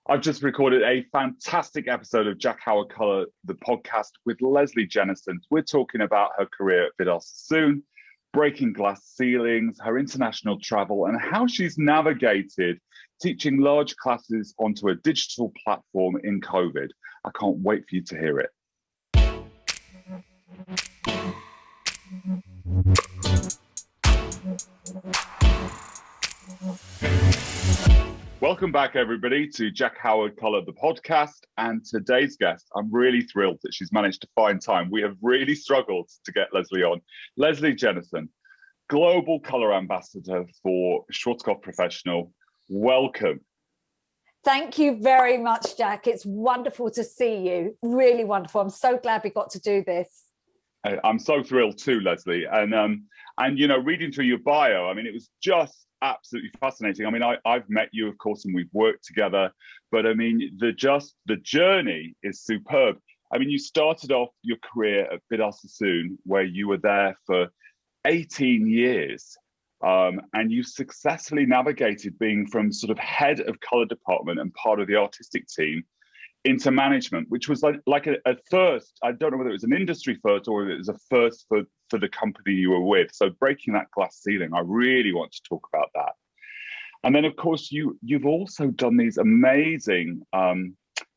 I've just recorded a fantastic episode of Jack Howard Colour, the podcast with Lesley Jennison. We're talking about her career at Vidal Sassoon, breaking glass ceilings, her international travel, and how she's navigated teaching large classes onto a digital platform in COVID. I can't wait for you to hear it. Welcome back, everybody, to Jack Howard Colour, the podcast. And today's guest, I'm really thrilled that she's managed to find time. We have really struggled to get Lesley on. Lesley Jennison, Global Colour Ambassador for Schwarzkopf Professional. Welcome. Thank you very much, Jack. It's wonderful to see you. Really wonderful. I'm so glad we got to do this. I'm so thrilled too, Lesley. And you know, reading through your bio, I mean, it was just absolutely fascinating. I mean, I've met you, of course, and we've worked together, but I mean, the journey is superb. I mean, you started off your career at Vidal Sassoon, where you were there for 18 years, and you successfully navigated being from sort of head of color department and part of the artistic team into management, which was like a first. I don't know whether it was an industry first or it was a first for the company you were with. So breaking that glass ceiling, I really want to talk about that. And then, of course, you've also done these amazing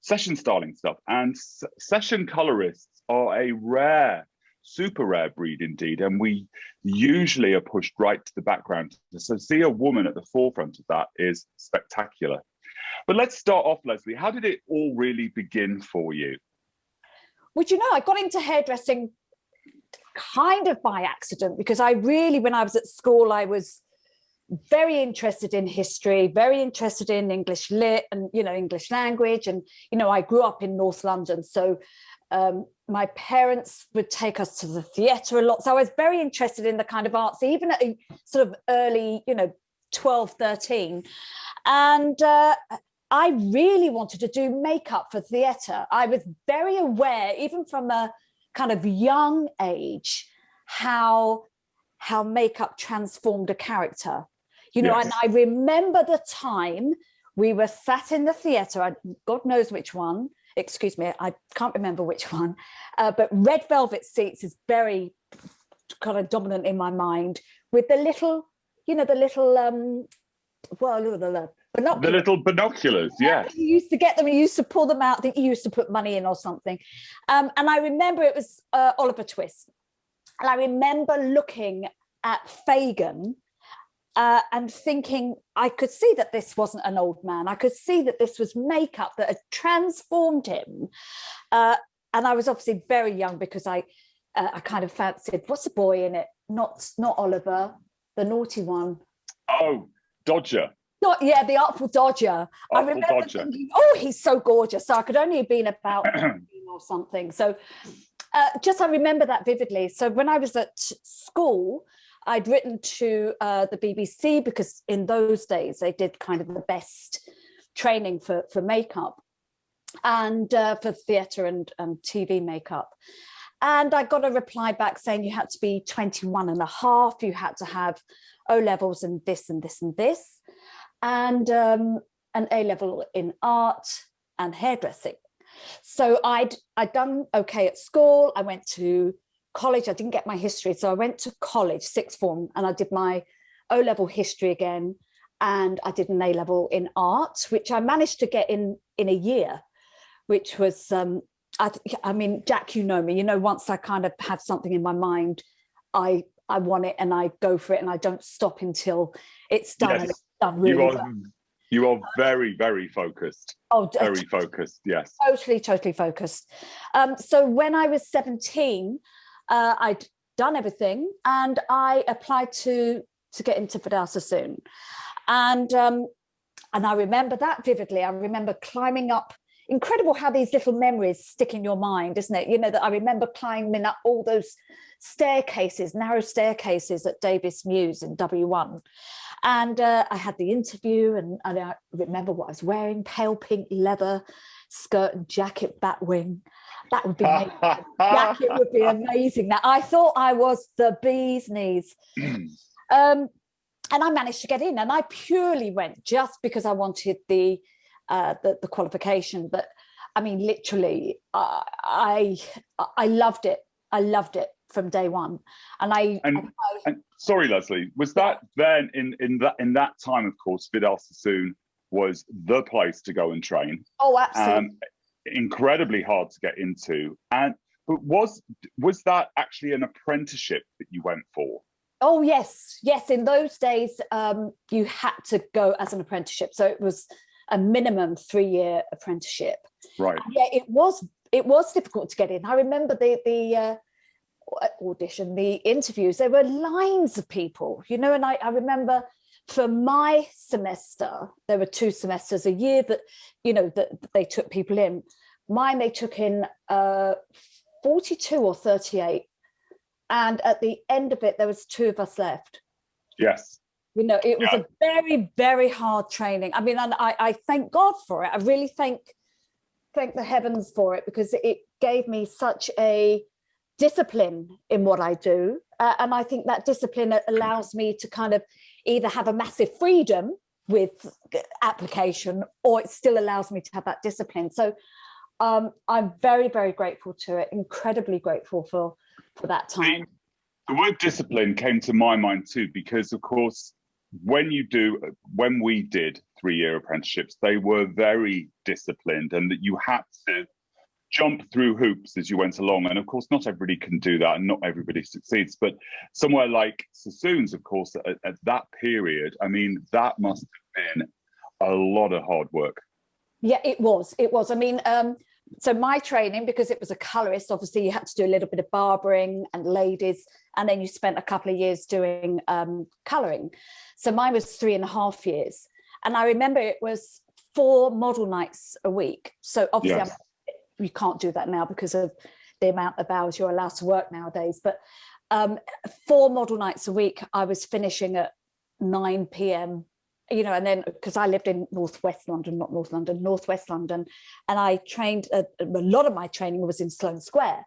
session styling stuff. And session colorists are a rare, super rare breed indeed. And we usually are pushed right to the background. So see a woman at the forefront of that is spectacular. But let's start off, Lesley. How did it all really begin for you? Well, you know, I got into hairdressing kind of by accident, because when I was at school, I was very interested in history, very interested in English lit and, you know, English language. And, you know, I grew up in North London. So my parents would take us to the theatre a lot. So I was very interested in the kind of arts, even at a sort of early, you know, 12, 13. And I really wanted to do makeup for theatre. I was very aware, even from a kind of young age, how makeup transformed a character. You know, yes. And I remember the time we were sat in the theatre, God knows which one, excuse me, I can't remember which one, but red velvet seats is very kind of dominant in my mind, with the little, you know, the little, binoculars. The little binoculars, yeah. You used to get them, you used to pull them out, I think you used to put money in or something. And I remember it was Oliver Twist. And I remember looking at Fagin and thinking, I could see that this wasn't an old man. I could see that this was makeup that had transformed him. And I was obviously very young, because I kind of fancied, what's the boy in it? Not Oliver, the naughty one. Oh, Dodger. The Artful Dodger. I remember thinking, oh, he's so gorgeous. So I could only have been about 15 or something. So I remember that vividly. So when I was at school, I'd written to the BBC, because in those days they did kind of the best training for makeup and for theatre and TV makeup. And I got a reply back saying you had to be 21 and a half, you had to have O-levels and this and this and this, and an A-level in art and hairdressing. So I'd done okay at school. I went to college. I didn't get my history, so I went to college, sixth form, and I did my O-level history again, and I did an A-level in art, which I managed to get in a year, which was I mean, Jack, you know me, you know, once I kind of have something in my mind, I want it and I go for it, and I don't stop until it's done. Yes. And it's done really well. You are very, very focused. Oh, very focused, yes. Totally focused. So when I was 17, I'd done everything, and I applied to get into Vidal Sassoon. And I remember that vividly. I remember climbing up. Incredible how these little memories stick in your mind, isn't it? You know, that I remember climbing up all those staircases, narrow staircases at Davis Mews in W1. And I had the interview, and I remember what I was wearing, pale pink leather skirt and jacket, batwing. That would be amazing. Jacket would be amazing. Now, I thought I was the bee's knees. And I managed to get in, and I purely went just because I wanted the the qualification. But I mean, literally, I loved it. I loved it from day one. And sorry, Lesley, was that then in that time? Of course, Vidal Sassoon was the place to go and train. Oh, absolutely. Incredibly hard to get into. But was that actually an apprenticeship that you went for? Oh, yes. In those days, you had to go as an apprenticeship, so it was a minimum 3-year apprenticeship. Right. Yeah, it was difficult to get in. I remember the audition, the interviews. There were lines of people, and I remember for my semester, there were 2 semesters a year that that they took people in. Mine, they took in 42 or 38, and at the end of it there was 2 of us left. Yes. It was a very, very hard training. I mean, and I thank God for it. I really thank the heavens for it, because it gave me such a discipline in what I do, and I think that discipline allows me to kind of either have a massive freedom with application, or it still allows me to have that discipline. So I'm very, very grateful to it, incredibly grateful for that time. The word discipline came to my mind too, because of course, when we did 3-year apprenticeships, they were very disciplined, and that you had to jump through hoops as you went along. And of course, not everybody can do that, and not everybody succeeds. But somewhere like Sassoon's, of course, at that period, I mean, that must have been a lot of hard work. Yeah, it was. I mean, so my training, because it was a colorist, obviously you had to do a little bit of barbering and ladies, and then you spent a couple of years doing coloring. So mine was 3.5 years. And I remember it was 4 model nights a week. So obviously you can't do that now because of the amount of hours you're allowed to work nowadays. But 4 model nights a week, I was finishing at 9 p.m. And then because I lived in northwest London, not North London, northwest London, and I trained, a lot of my training was in Sloane Square.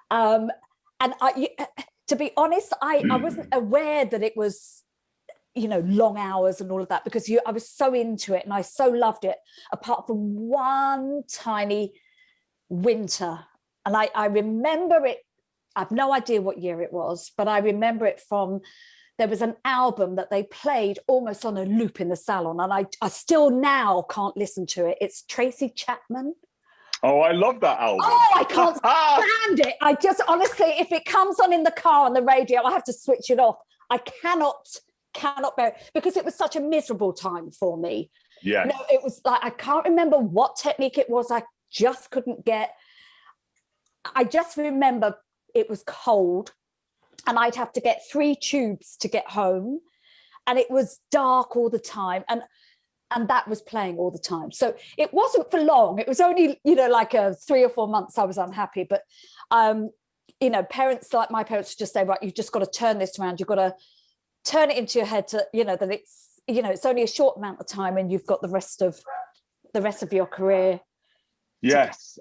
And to be honest, I wasn't aware that it was, long hours and all of that, because I was so into it and I so loved it, apart from one tiny winter. And I remember it, I've no idea what year it was, but I remember it from, there was an album that they played almost on a loop in the salon, and I still now can't listen to it. It's Tracy Chapman. Oh, I love that album. Oh, I can't stand it. I just, honestly, if it comes on in the car on the radio, I have to switch it off. I cannot bear it, because it was such a miserable time for me. Yeah. It was like, I can't remember what technique it was. I just couldn't get, I just remember it was cold, and I'd have to get 3 tubes to get home, and it was dark all the time, and that was playing all the time. So it wasn't for long. It was only, like 3 or 4 months I was unhappy. But, parents like my parents just say, right, you've just got to turn this around. You've got to turn it into your head to, that it's, it's only a short amount of time, and you've got the rest of your career. Yes.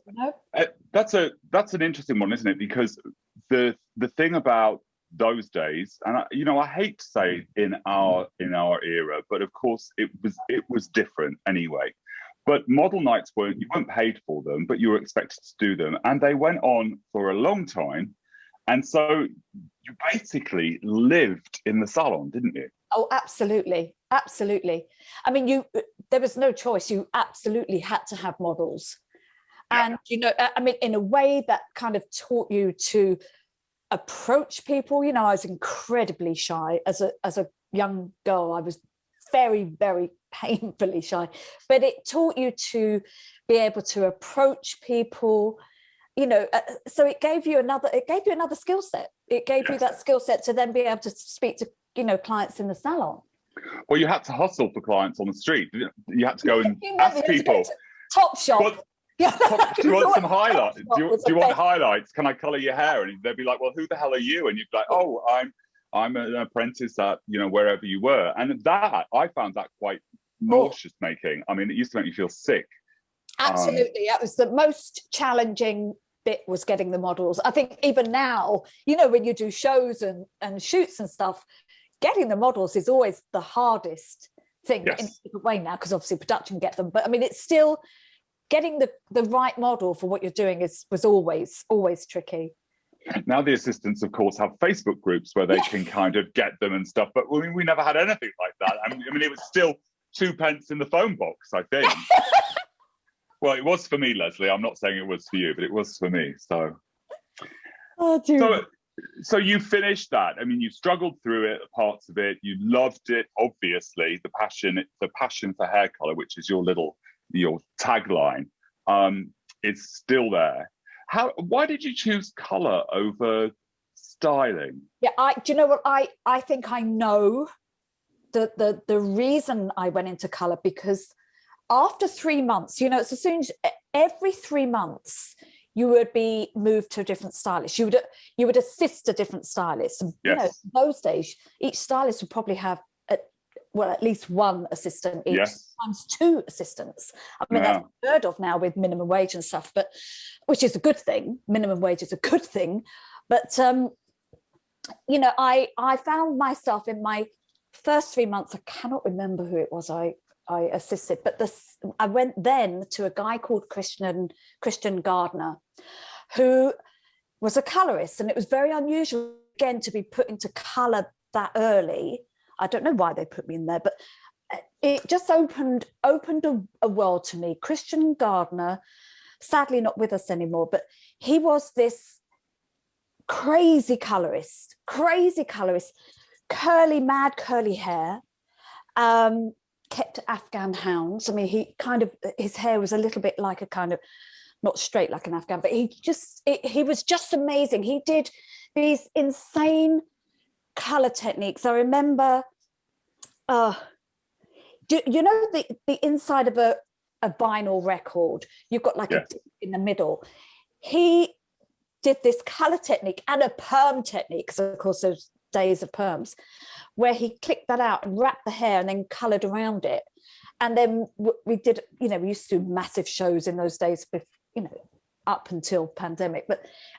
That's an interesting one, isn't it? Because the thing about those days, and I hate to say in our era, but of course it was different anyway. But model nights you weren't paid for them, but you were expected to do them, and they went on for a long time, and so you basically lived in the salon, didn't you? Oh, absolutely. I mean, there was no choice. You absolutely had to have models, and I mean, in a way that kind of taught you to approach people. I was incredibly shy as a young girl. I was very, very painfully shy, but it taught you to be able to approach people, so it gave you another skill set. It gave you that skill set to then be able to speak to clients in the salon. Well, you had to hustle for clients on the street. You had to go and ask people. Top shop. Do you want some highlights? Do you want highlights? Can I colour your hair? And they'd be like, well, who the hell are you? And you'd be like, oh, I'm an apprentice at, wherever you were. And I found that quite nauseous making. I mean, it used to make me feel sick. Absolutely. That was the most challenging bit, was getting the models. I think even now, when you do shows and shoots and stuff, getting the models is always the hardest thing in a different way now, because obviously production get them. But I mean, it's still getting the right model for what you're doing was always tricky. Now the assistants, of course, have Facebook groups where they can kind of get them and stuff. But I mean, we never had anything like that. I mean, it was still 2p in the phone box, I think. Well, it was for me, Lesley. I'm not saying it was for you, but it was for me. So, so you finished that. I mean, you struggled through it, parts of it. You loved it, obviously. The passion for hair color, which is your tagline, is still there. Why did you choose color over styling? Yeah, do you know what? I think I know the reason I went into color, because after 3 months, you know, it's as soon as every 3 months you would be moved to a different stylist. You would assist a different stylist. And, you know, those days, each stylist would probably have at least one assistant each, sometimes 2 assistants. I mean, that's unheard of now with minimum wage and stuff, but which is a good thing. Minimum wage is a good thing. But, you know, I found myself in my first 3 months, I cannot remember who it was I assisted, but I went then to a guy called Christian Gardner, who was a colorist, and it was very unusual again to be put into color that early. I don't know why they put me in there, but it just opened a world to me. Christian Gardner, sadly not with us anymore, but he was this crazy colorist, mad curly hair, kept Afghan hounds. I mean, his hair was a little bit like a kind of, not straight like an Afghan, but he was just amazing. He did these insane color techniques. I remember, you know, the inside of a vinyl record, you've got like a dip in the middle. He did this color technique and a perm technique, because of course those days of perms, where he clicked that out and wrapped the hair and then colored around it. And then we did, you know, we used to do massive shows in those days, you know, up until pandemic,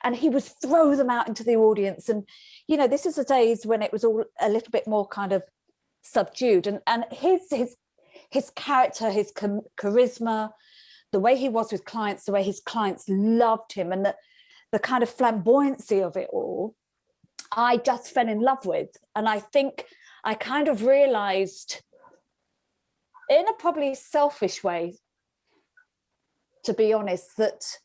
and he would throw them out into the audience. And, you know, this is the days when it was all a little bit more kind of subdued, and his character, his charisma, the way he was with clients, the way his clients loved him, and the kind of flamboyancy of it all, I just fell in love with. And I think I kind of realized, in a probably selfish way, to be honest, that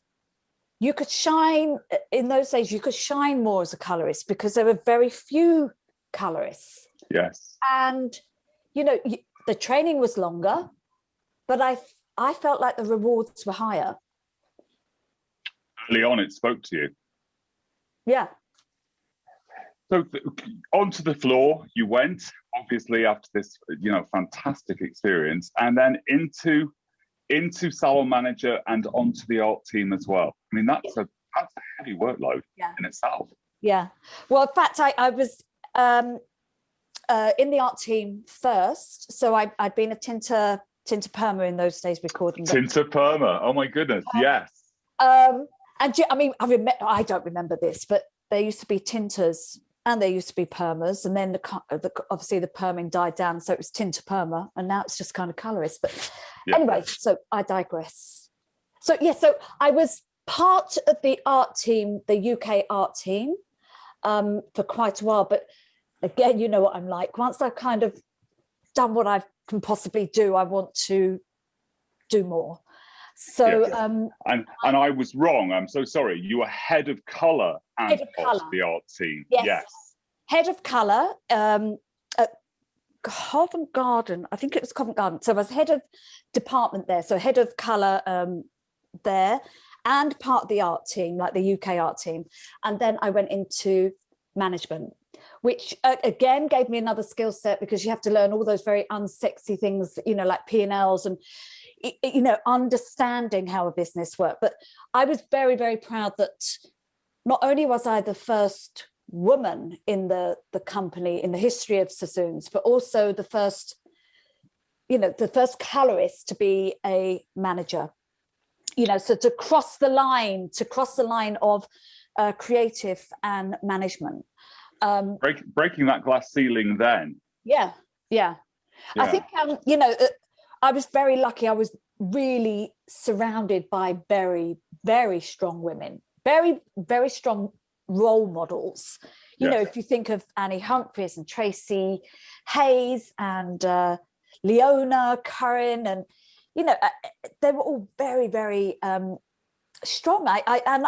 you could shine in those days, you could shine more as a colorist because there were very few colorists. Yes. And, you know, the training was longer, but I felt like the rewards were higher. Early on, it spoke to you. Yeah. So onto the floor you went, obviously, after this, you know, fantastic experience, and then into salon manager and onto the art team as well. I mean, that's a heavy workload in itself. Yeah. Well, in fact, I was in the art team first. So I'd been a tinter permer in those days, we called them. Tinter permer. Oh my goodness. Yes. And I mean, I don't remember this, but there used to be tinters and there used to be permers, and then obviously the perming died down, so it was tinter permer, and now it's just kind of colorist. But anyway, so I digress. So so I was part of the art team, the UK art team, for quite a while. But again, you know what I'm like. Once I've kind of done what I can possibly do, I want to do more. So and I was wrong. I'm so sorry. You were head of colour and of the art team. Yes. Head of colour at Covent Garden. I think it was Covent Garden. So I was head of department there. So head of colour there, and part of the art team, like the UK art team. And then I went into management, which again gave me another skill set, because you have to learn all those very unsexy things, you know, like P&Ls and, you know, understanding how a business worked. But I was very, very proud that not only was I the first woman in the company in the history of Sassoons, but also the first, you know, the first colorist to be a manager, you know, so to cross the line of creative and management. Breaking that glass ceiling then. Yeah. Yeah. I think, I was very lucky. I was really surrounded by very, very strong women, very, very strong role models. You know, if you think of Annie Humphries and Tracy Hayes and Leona Curran, and, they were all very, very strong. And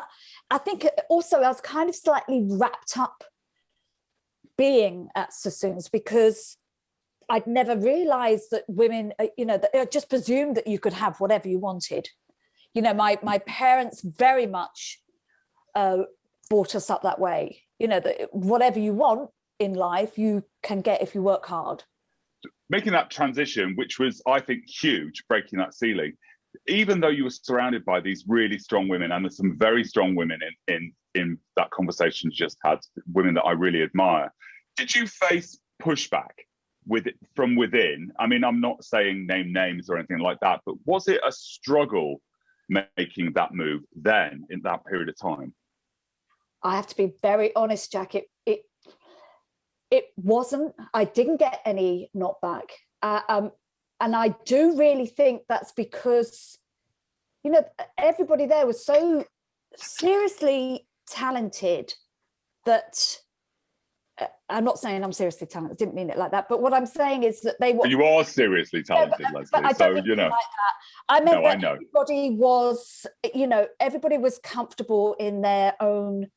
I think also I was kind of slightly wrapped up being at Sassoon's, because I'd never realized that women, that I just presumed that you could have whatever you wanted. My parents very much brought us up that way, that whatever you want in life, you can get if you work hard. Making that transition, which was, I think, huge, breaking that ceiling, even though you were surrounded by these really strong women, and there's some very strong women in that conversation you just had, women that I really admire, did you face pushback from within? I mean, I'm not saying name names or anything like that, but was it a struggle making that move then in that period of time? I have to be very honest, Jack. It wasn't. I didn't get any knockback, and I do really think that's because, everybody there was so seriously talented that. I'm not saying I'm seriously talented. I didn't mean it like that. But what I'm saying is that they were. But you are seriously talented, Lesley. But so, like that. I meant that everybody was, everybody was comfortable in their own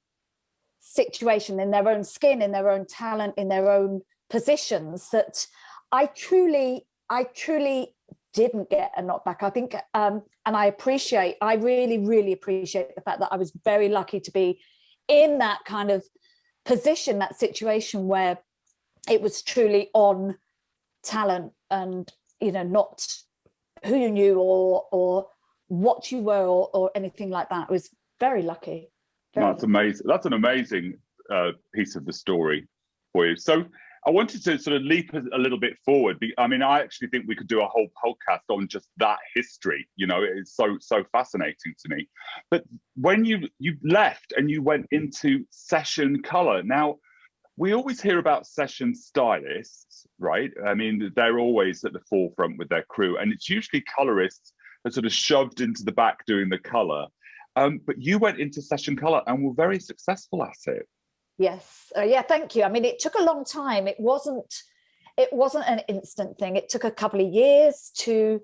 situation, in their own skin, in their own talent, in their own positions, that I truly didn't get a knockback. I think, and I really, really appreciate the fact that I was very lucky to be in that kind of position, that situation where it was truly on talent and, not who you knew or what you were or anything like that. I was very lucky. That's amazing. That's an amazing piece of the story for you. So I wanted to sort of leap a little bit forward. I mean, I actually think we could do a whole podcast on just that history. It's so fascinating to me. But when you left and you went into session color, now we always hear about session stylists, right? I mean, they're always at the forefront with their crew, and it's usually colorists that are sort of shoved into the back doing the color. But you went into session color and were very successful at it. Yes. Thank you. I mean, it took a long time. It wasn't an instant thing. It took a couple of years to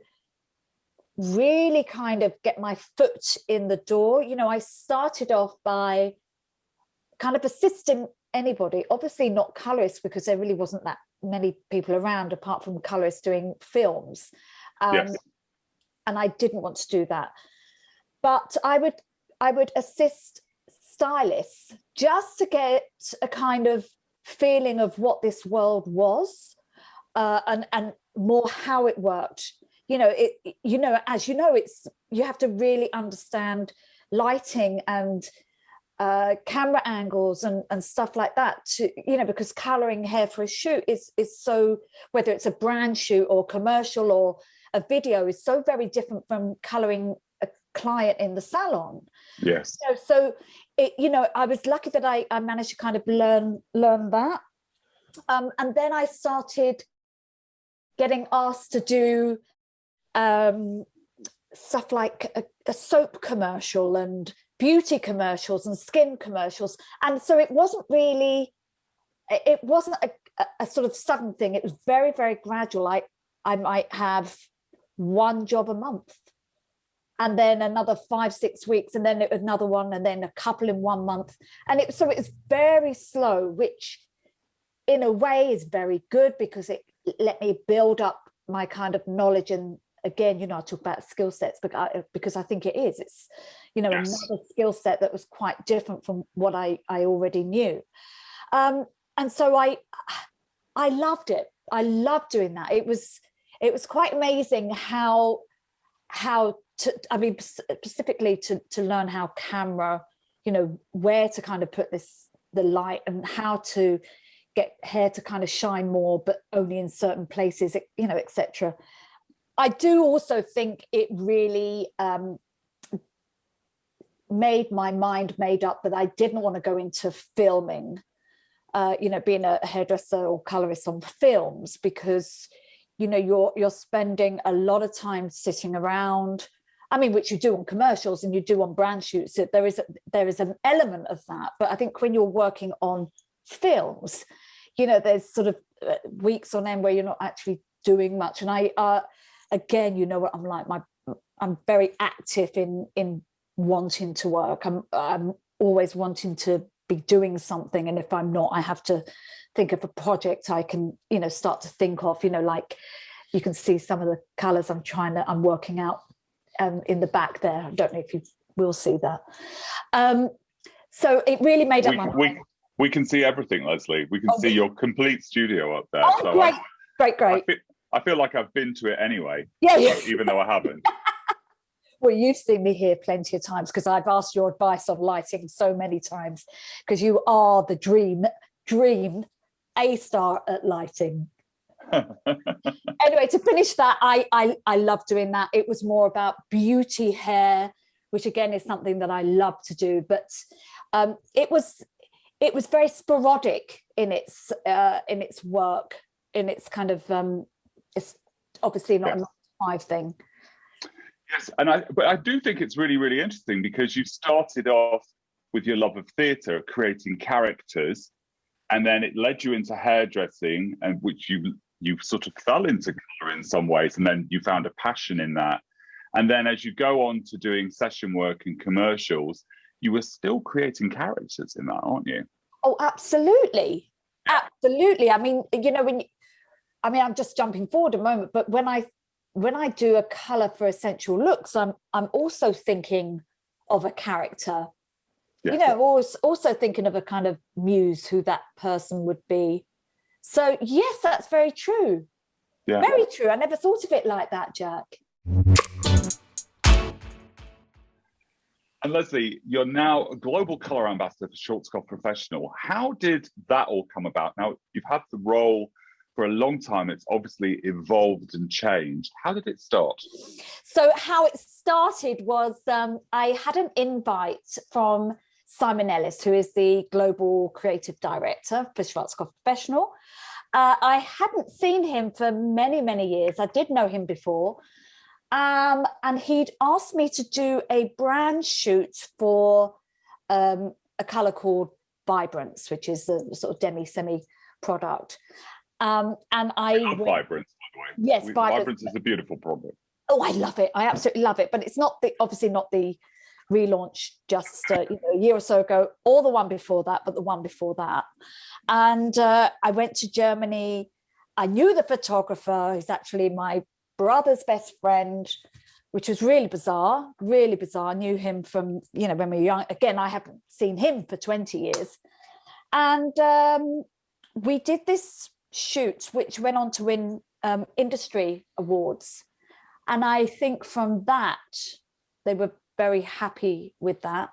really kind of get my foot in the door. I started off by kind of assisting anybody, obviously not colorists, because there really wasn't that many people around apart from colorists doing films. Yes. And I didn't want to do that. But I would assist stylists just to get a kind of feeling of what this world was, and more how it worked. As you have to really understand lighting and camera angles and stuff like that to, because coloring hair for a shoot is so, whether it's a brand shoot or commercial or a video, is so very different from coloring a client in the salon. Yes. So I was lucky that I managed to kind of learn that. And then I started getting asked to do stuff like a soap commercial and beauty commercials and skin commercials. And so it wasn't a sort of sudden thing. It was very, very gradual. I might have one job a month, and then another 5-6 weeks, and then another one, and then a couple in 1 month. And it was very slow, which in a way is very good, because it let me build up my kind of knowledge. And again, I talk about skill sets, because I think it's yes, another skill set that was quite different from what I already knew. And so I loved it. I loved doing that. It was quite amazing how specifically to learn how camera, where to kind of put the light, and how to get hair to kind of shine more, but only in certain places, etc. I do also think it really made my mind made up that I didn't want to go into filming, being a hairdresser or colorist on films, because you're spending a lot of time sitting around. I mean, which you do on commercials and you do on brand shoots. There is an element of that. But I think when you're working on films, there's sort of weeks on end where you're not actually doing much. And I, again, you know what I'm like. I'm very active in wanting to work. I'm always wanting to be doing something. And if I'm not, I have to think of a project I can, start to think of, like you can see some of the colors I'm working out in the back there. I don't know if you will see that. So it really made up my mind. We can see everything, Lesley. We can see your complete studio up there. Oh, so great. I feel like I've been to it anyway. Yeah. Even though I haven't. Well, you've seen me here plenty of times because I've asked your advice on lighting so many times because you are the dream A-star at lighting. Anyway, to finish that, I love doing that. It was more about beauty hair, which again is something that I love to do, but it was very sporadic in its work, in its kind of it's obviously not a 9 to 5 thing. Yes, but I do think it's really, really interesting because you started off with your love of theatre, creating characters, and then it led you into hairdressing, and which you sort of fell into colour in some ways, and then you found a passion in that. And then as you go on to doing session work and commercials, you were still creating characters in that, aren't you? Oh, absolutely. Absolutely. I mean, I'm just jumping forward a moment, but when I do a colour for essential looks, I'm also thinking of a character. Yes. Also thinking of a kind of muse who that person would be. So yes, that's very true. Yeah. Very true. I never thought of it like that, Jack. And Lesley, you're now a global colour ambassador for Schwarzkopf Professional. How did that all come about? Now, you've had the role for a long time. It's obviously evolved and changed. How did it start? So how it started was I had an invite from Simon Ellis, who is the global creative director for Schwarzkopf Professional. I hadn't seen him for many, many years. I did know him before. And he'd asked me to do a brand shoot for a colour called Vibrance, which is a sort of demi-semi product. And I love Vibrance, by the way. Yes, Vibrance is a beautiful product. Oh, I love it. I absolutely love it. But it's obviously not the relaunch just a year or so ago, or the one before that, but the one before that. And I went to Germany. I knew the photographer, who's actually my brother's best friend, which was really bizarre, really bizarre. I knew him from, when we were young. Again, I haven't seen him for 20 years. And we did this shoot, which went on to win industry awards. And I think from that, they were very happy with that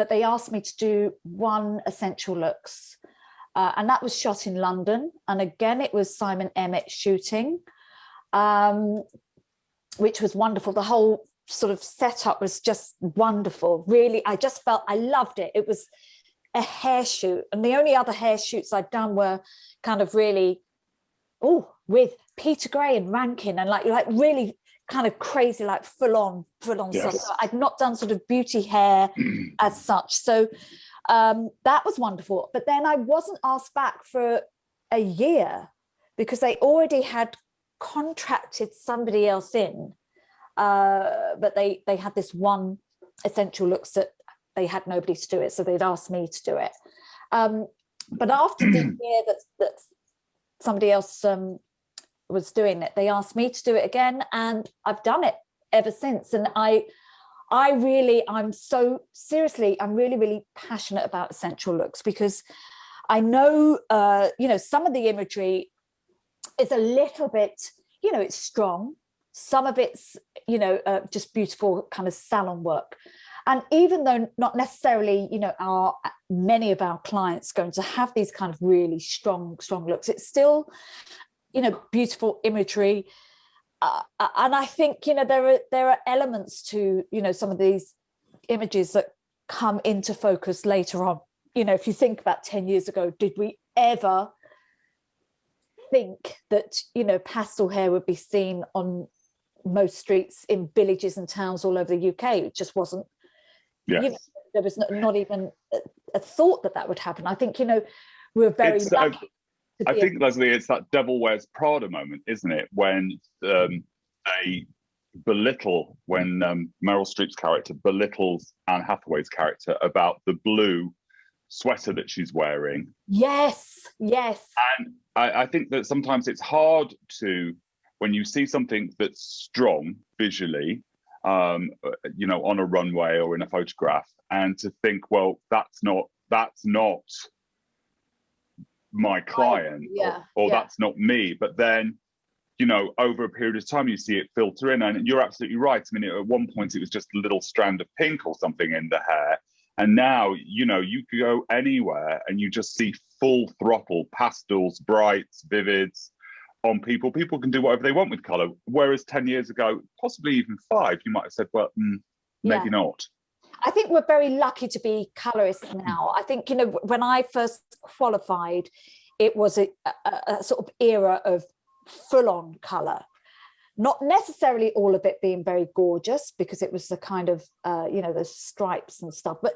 they asked me to do one essential looks. And that was shot in London. And again, it was Simon Emmett shooting, which was wonderful. The whole sort of setup was just wonderful. Really, I just felt I loved it. It was a hair shoot. And the only other hair shoots I'd done were kind of really, with Peter Gray and Rankin and like really kind of crazy, like full on yes. Stuff. So I'd not done sort of beauty hair as such. So that was wonderful. But then I wasn't asked back for a year because they already had contracted somebody else in. But they had this one essential looks that they had nobody to do it. So they'd asked me to do it. But after the year that somebody else was doing it, they asked me to do it again, and I've done it ever since. And I'm really, really passionate about essential looks because I know, some of the imagery is a little bit, it's strong. Some of it's, just beautiful kind of salon work. And even though not necessarily, many of our clients going to have these kind of really strong looks, it's still, beautiful imagery. And I think, there are elements to, some of these images that come into focus later on. If you think about 10 years ago, did we ever think that, you know, pastel hair would be seen on most streets in villages and towns all over the UK. It just wasn't, Yes. you know, there was not even a thought that that would happen. I think, you know, we're very lucky. I think, Lesley, it's that Devil Wears Prada moment, isn't it? When they belittle, when Meryl Streep's character belittles Anne Hathaway's character about the blue sweater that she's wearing. Yes, yes. And I think that sometimes it's hard to, when you see something that's strong visually, you know, on a runway or in a photograph, and to think, well, that's not my client, or that's not me. But then, you know, over a period of time, you see it filter in, and you're absolutely right. I mean, at one point, it was just a little strand of pink or something in the hair. And now, you know, you go anywhere and you just see full throttle pastels, brights, vivids on people. People can do whatever they want with color. Whereas 10 years ago, possibly even 5, you might have said, well, maybe not. I think we're very lucky to be colorists now. I think, you know, when I first qualified, it was a sort of era of full-on color. Not necessarily all of it being very gorgeous, because it was the kind of, you know, the stripes and stuff, but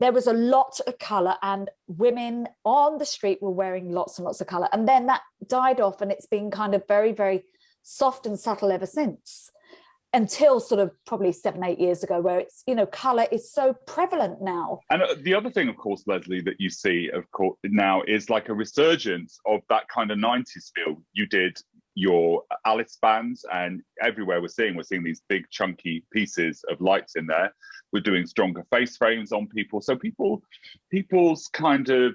there was a lot of color, and women on the street were wearing lots and lots of color. And then that died off, and it's been kind of very, very soft and subtle ever since, until sort of probably 7-8 years ago, where it's, you know, color is so prevalent now. And the other thing, of course, Lesley, that you see, of course, now is like a resurgence of that kind of 90s feel. You did your Alice bands, and everywhere we're seeing these big chunky pieces of lights in there. We're doing stronger face frames on people. So people's kind of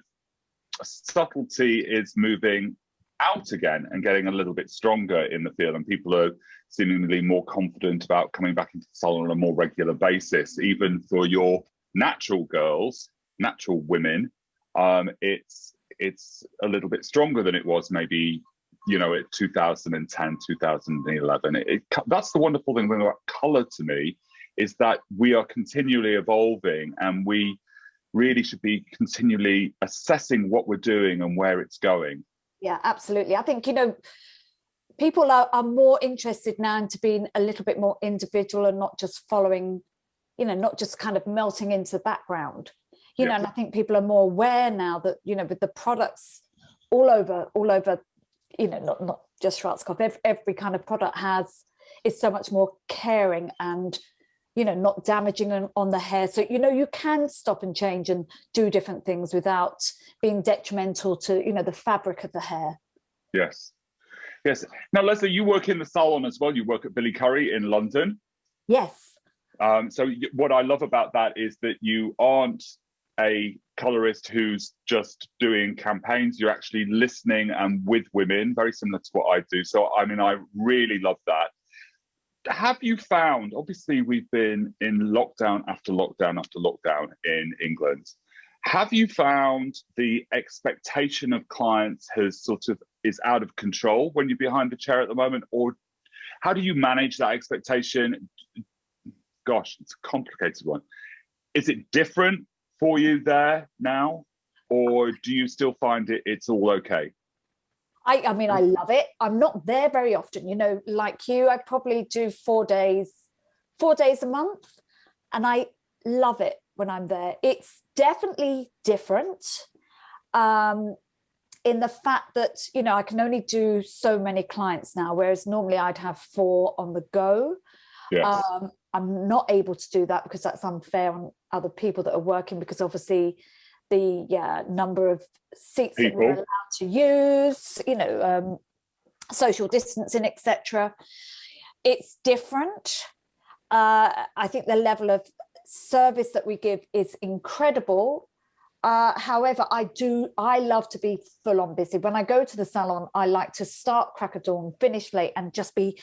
subtlety is moving out again and getting a little bit stronger in the field, and people are seemingly more confident about coming back into the salon on a more regular basis. Even for your natural girls, natural women, it's a little bit stronger than it was maybe, you know, at 2010, 2011. That's the wonderful thing about color to me, is that we are continually evolving, and we really should be continually assessing what we're doing and where it's going. Yeah, absolutely. I think, you know, people are more interested now into being a little bit more individual and not just following, you know, not just kind of melting into the background, you know, and I think people are more aware now that, you know, with the products all over, you know, not just Schwarzkopf, every kind of product is so much more caring and, you know, not damaging on the hair. So, you know, you can stop and change and do different things without being detrimental to, you know, the fabric of the hair. Yes. Yes. Now, Lesley, you work in the salon as well. You work at Billy Curry in London. Yes. So what I love about that is that you aren't a colorist who's just doing campaigns. You're actually listening and with women, very similar to what I do. So, I mean, I really love that. Have you found, obviously we've been in lockdown after lockdown after lockdown in England. Have you found the expectation of clients is out of control when you're behind the chair at the moment? Or how do you manage that expectation? Gosh, it's a complicated one. Is it different for you there now? Or do you still find it's all okay? I mean, I love it. I'm not there very often, you know, like you. I probably do 4 days a month, and I love it when I'm there. It's definitely different in the fact that, you know, I can only do so many clients now, whereas normally I'd have 4 on the go. Yes. I'm not able to do that because that's unfair on other people that are working, because obviously the number of seats that we're allowed to use, you know, social distancing, etc. It's different. I think the level of service that we give is incredible. However, I love to be full on busy. When I go to the salon, I like to start crack of dawn, finish late, and just be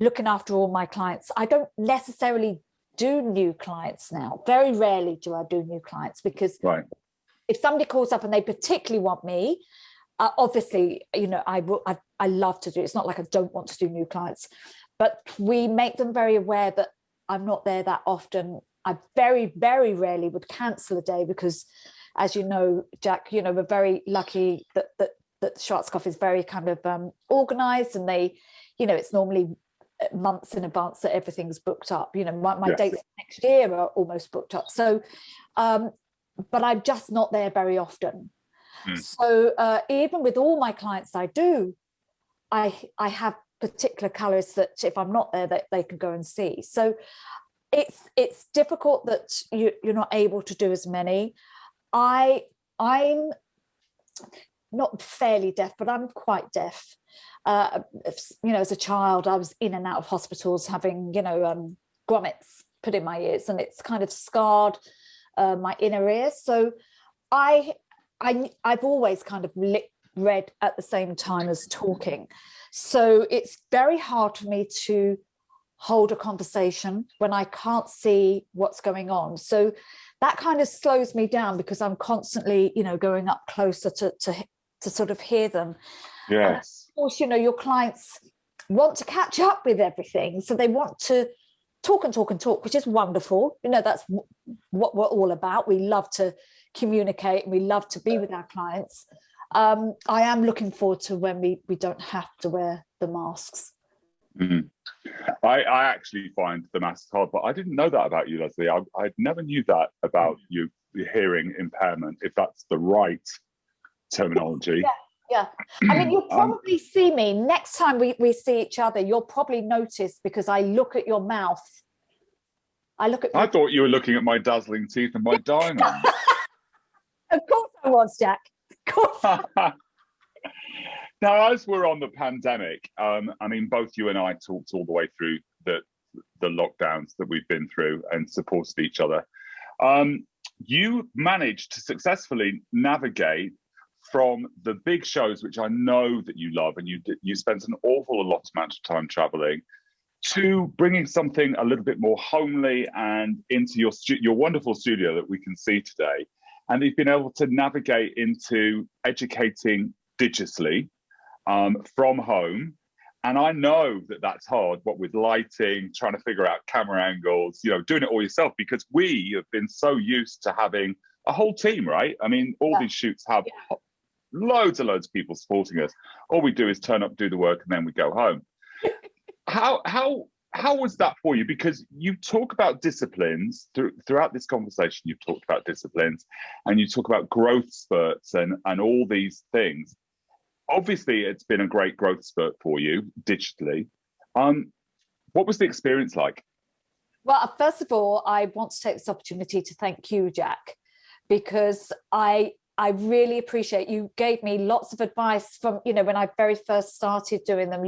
looking after all my clients. I don't necessarily do new clients now. Very rarely do I do new clients, because if somebody calls up and they particularly want me, obviously, you know, I love to do it. It's not like I don't want to do new clients, but we make them very aware that I'm not there that often. I very, very rarely would cancel a day, because, as you know, Jack, you know, we're very lucky that that Schwarzkopf is very kind of organized, and they, you know, it's normally months in advance that everything's booked up. You know, my Yes. dates next year are almost booked up. So, but I'm just not there very often. So even with all my clients I do, I have particular colors that if I'm not there, that they can go and see. So it's difficult that you're not able to do as many. I'm not fairly deaf, but I'm quite deaf. You know, as a child, I was in and out of hospitals having, you know, grommets put in my ears, and it's kind of scarred my inner ears. So I've always kind of read at the same time as talking. So it's very hard for me to hold a conversation when I can't see what's going on. So that kind of slows me down, because I'm constantly, you know, going up closer to sort of hear them. Yes. Of course, you know, your clients want to catch up with everything, so they want to talk and talk and talk, which is wonderful. You know, that's what we're all about. We love to communicate, and we love to be with our clients. I am looking forward to when we don't have to wear the masks. I actually find the masks hard, but I didn't know that about you, Lesley. I never knew that about you, the hearing impairment, if that's the right terminology. Yeah. I mean, you'll probably see me next time we see each other. You'll probably notice, because I look at your mouth. I thought you were looking at my dazzling teeth and my diamonds. Of course I was, Jack. Of course. Now, as we're on the pandemic, I mean, both you and I talked all the way through the lockdowns that we've been through and supported each other. You managed to successfully navigate from the big shows, which I know that you love, and you spent an awful lot amount of time traveling, to bringing something a little bit more homely and into your wonderful studio that we can see today. And you've been able to navigate into educating digitally from home. And I know that that's hard, what with lighting, trying to figure out camera angles, you know, doing it all yourself, because we have been so used to having a whole team, right? I mean, all these shoots have loads and loads of people supporting us. All we do is turn up, do the work, and then we go home. How was that for you? Because you talk about disciplines throughout this conversation. You've talked about disciplines, and you talk about growth spurts and all these things. Obviously, it's been a great growth spurt for you digitally. What was the experience like? Well, first of all, I want to take this opportunity to thank you, Jack, because I really appreciate you gave me lots of advice from, you know, when I very first started doing them.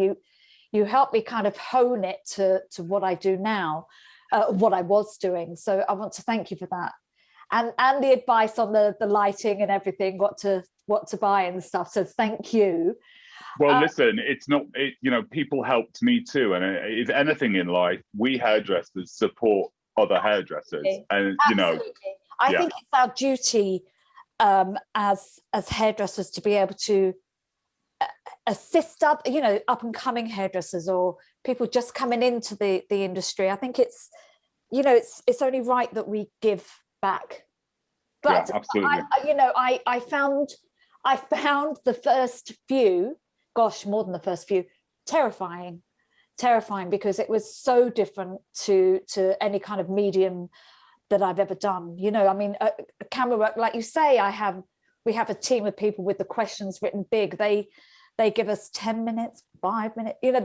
You helped me kind of hone it to what I do now, what I was doing. So I want to thank you for that. And the advice on the lighting and everything, what to buy and stuff. So thank you. Well, listen, you know, people helped me too. And if anything in life, we hairdressers support other hairdressers. And, you know, I think it's our duty as hairdressers to be able to assist up, you know, up and coming hairdressers or people just coming into the industry. I think it's, you know, it's only right that we give back. But absolutely. I found the first few, gosh, more than the first few, terrifying, because it was so different to any kind of medium that I've ever done. You know, I mean, camera work, like you say, we have a team of people with the questions written big. They give us 10 minutes, 5 minutes, you know,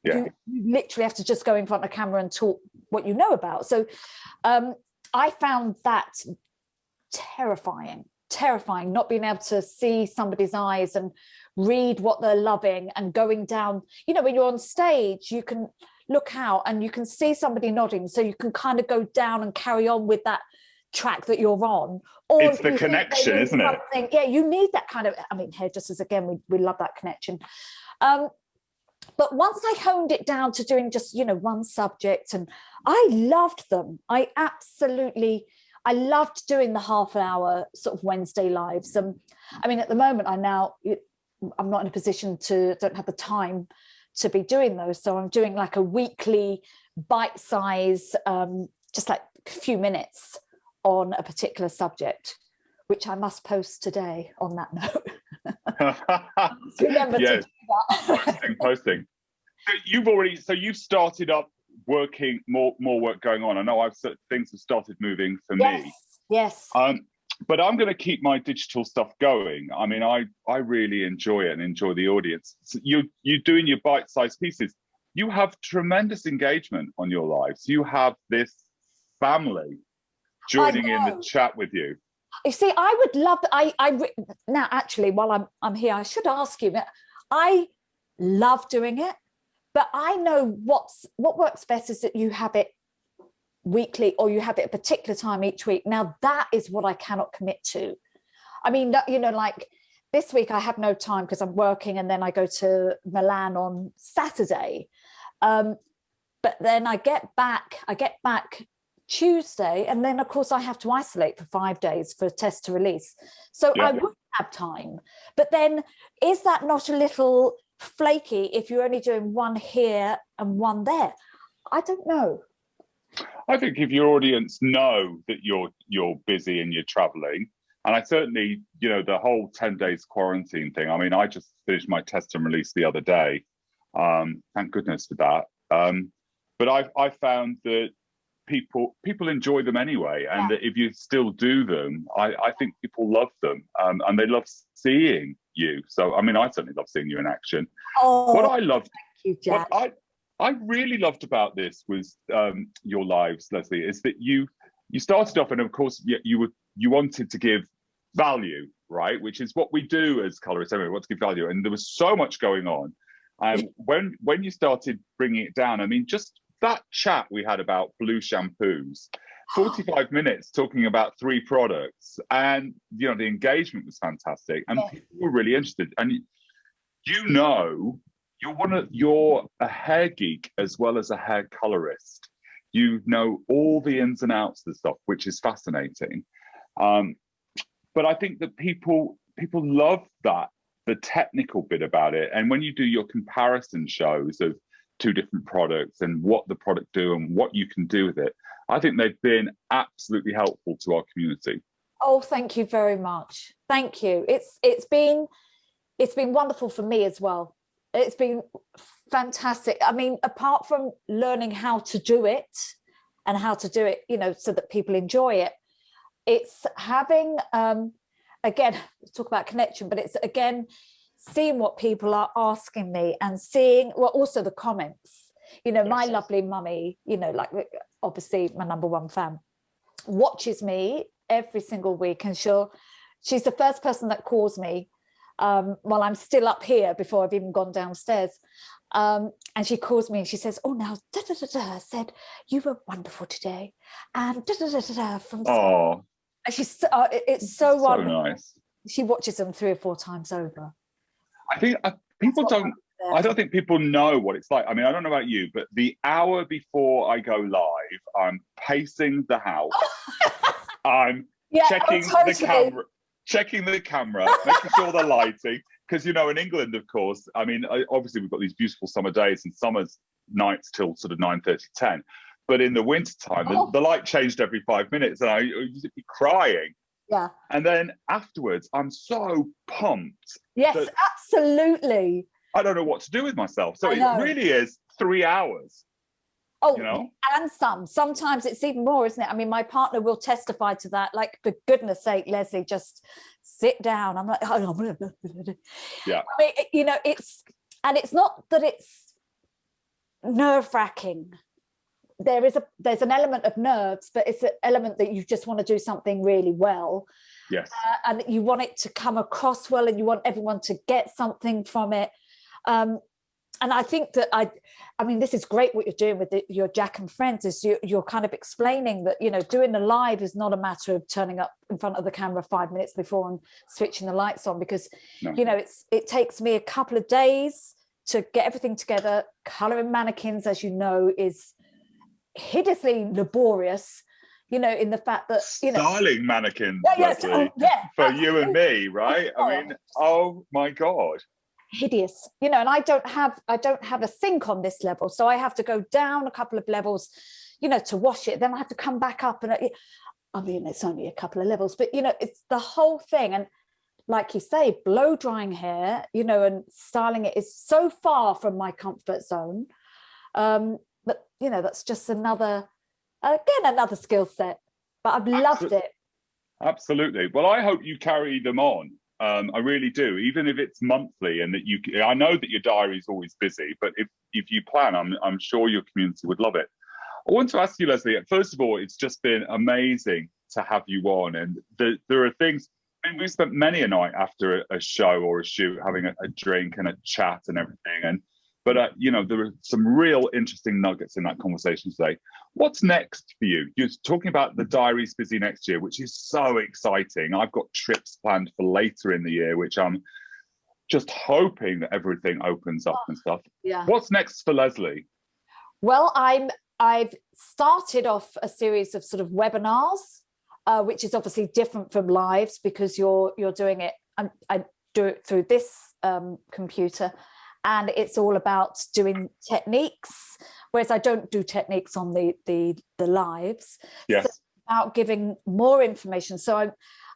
you literally have to just go in front of the camera and talk what you know about. So I found that terrifying, not being able to see somebody's eyes and read what they're loving, and going down, you know, when you're on stage, you can look out and you can see somebody nodding, so you can kind of go down and carry on with that track that you're on. Or it's the connection, isn't it? Yeah, you need that kind of, I mean, hairdressers, again, we love that connection. But once I honed it down to doing just, you know, one subject, and I loved them. I loved doing the half-hour sort of Wednesday lives. I mean, at the moment, I'm not in a position don't have the time to be doing those. So I'm doing like a weekly bite-size, just like a few minutes on a particular subject, which I must post today on that note. Remember to Yes, do that. posting. So you've started up working, more work going on. I know things have started moving for me. Yes. But I'm going to keep my digital stuff going. I mean, I really enjoy it and enjoy the audience. So you're doing your bite-sized pieces. You have tremendous engagement on your lives. You have this family joining in the chat with you. You see, I would love. Now, actually, while I'm here, I should ask you. I love doing it, but I know what works best is that you have it weekly, or you have it a particular time each week. Now that is what I cannot commit to. I mean, you know, like this week I have no time because I'm working, and then I go to Milan on Saturday, but then I get back Tuesday, and then of course I have to isolate for 5 days for test to release, so I would have time. But then is that not a little flaky if you're only doing one here and one there? I don't know. I think if your audience know that you're busy and you're traveling, and I certainly, you know, the whole 10 days quarantine thing. I mean, I just finished my test and release the other day. Thank goodness for that. But I found that people enjoy them anyway, and that if you still do them, I think people love them, and they love seeing you. So I mean, I certainly love seeing you in action. What I loved, thank you, Jack. what I really loved about this was your lives, Lesley, is that you started off, and of course you wanted to give value, right? Which is what we do as colorists anyway. We want to give value, and there was so much going on. When you started bringing it down, I mean, just that chat we had about blue shampoos, 45 minutes talking about 3 products, and you know the engagement was fantastic, and people were really interested. And you know, you're a hair geek as well as a hair colorist. You know all the ins and outs of the stuff, which is fascinating. But I think that people love that, the technical bit about it. And when you do your comparison shows of 2 different products and what the product do and what you can do with it, I think they've been absolutely helpful to our community. Oh, thank you very much. Thank you. It's been wonderful for me as well. It's been fantastic. I mean, apart from learning how to do it, you know, so that people enjoy it, it's having, again, talk about connection, but it's again, seeing what people are asking me and seeing, well, also the comments, you know, my lovely mummy, you know, like obviously my #1 fan, watches me every single week, and she's the first person that calls me while I'm still up here before I've even gone downstairs. And she calls me and she says, "Oh, now, said you were wonderful today." And from and she's it's so wonderful. Nice. She watches them 3 or 4 times over. I think people don't. I don't think people know what it's like. I mean, I don't know about you, but the hour before I go live, I'm pacing the house. I'm checking the camera, making sure the lighting. Because, you know, in England, of course, I mean, obviously we've got these beautiful summer days and summer's nights till sort of 9:30, 10. But in the wintertime, the light changed every 5 minutes, and I used to be crying. Yeah. And then afterwards, I'm so pumped. Yes, absolutely. I don't know what to do with myself. So it really is 3 hours. Oh, you know? And sometimes it's even more, isn't it? I mean, my partner will testify to that. Like, for goodness sake, Lesley, just sit down. I'm like, oh. Yeah. I mean, you know, it's not that it's nerve-wracking. There's an element of nerves, but it's an element that you just want to do something really well. Yes. And you want it to come across well, and you want everyone to get something from it. And I think that I mean, this is great what you're doing with your Jack and Friends, is you're kind of explaining that, you know, doing the live is not a matter of turning up in front of the camera 5 minutes before and switching the lights on, because, you know, it takes me a couple of days to get everything together. Colouring mannequins, as you know, is hideously laborious, you know, in the fact that, you know, styling mannequins for you and me, right? I mean, oh my God. Hideous, you know, and I don't have a sink on this level, so I have to go down a couple of levels, you know, to wash it. Then I have to come back up, and I mean, it's only a couple of levels, but you know, it's the whole thing. And like you say, blow drying hair, you know, and styling it is so far from my comfort zone. But, you know, that's just another skill set. But I've loved it. Absolutely. Well, I hope you carry them on. I really do, even if it's monthly, and that I know that your diary is always busy, but if you plan, I'm sure your community would love it. I want to ask you, Lesley, first of all, it's just been amazing to have you on. And there are things, I mean, we've spent many a night after a show or a shoot having a drink and a chat and everything. But you know, there are some real interesting nuggets in that conversation today. What's next for you? You're talking about the diary's busy next year, which is so exciting. I've got trips planned for later in the year, which I'm just hoping that everything opens up and stuff. Yeah. What's next for Lesley? Well, I've started off a series of sort of webinars, which is obviously different from lives because you're doing it. I do it through this computer, and it's all about doing techniques, whereas I don't do techniques on the lives. Yes. So it's about giving more information. So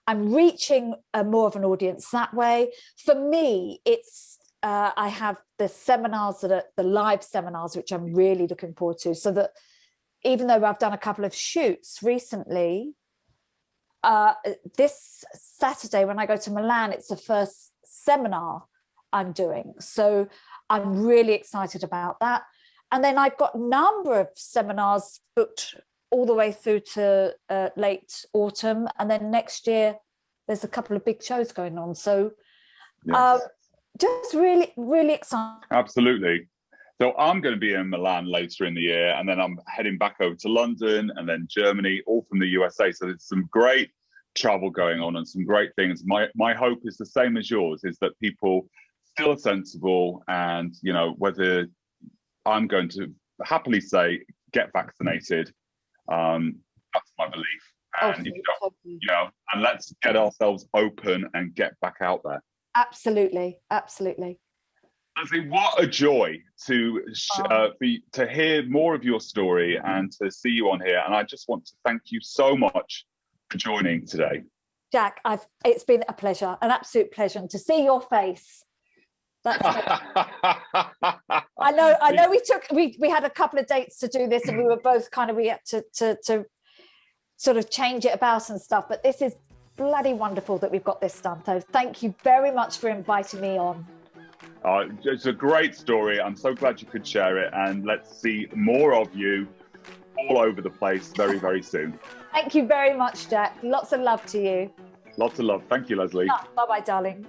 I'm reaching more of an audience that way. For me, it's I have the seminars that are the live seminars, which I'm really looking forward to. So that even though I've done a couple of shoots recently, this Saturday when I go to Milan, it's the first seminar I'm doing. So I'm really excited about that. And then I've got a number of seminars booked all the way through to late autumn. And then next year, there's a couple of big shows going on. So yes. Just really, really excited. Absolutely. So I'm going to be in Milan later in the year, and then I'm heading back over to London and then Germany, all from the USA. So there's some great travel going on and some great things. My hope is the same as yours, is that people still are sensible, and, you know, whether I'm going to happily say, get vaccinated. That's my belief. And, you know, and let's get ourselves open and get back out there. Absolutely. Absolutely. Lesley, what a joy to hear more of your story and to see you on here. And I just want to thank you so much for joining today. Jack, it's been a pleasure, an absolute pleasure, and to see your face. That's I know we had a couple of dates to do this, and we were both we had to sort of change it about and stuff, but this is bloody wonderful that we've got this done. So thank you very much for inviting me on. It's a great story. I'm so glad you could share it, and let's see more of you all over the place very, very soon. Thank you very much, Jack. Lots of love to you. Lots of love. Thank you, Lesley. Bye-bye, darling.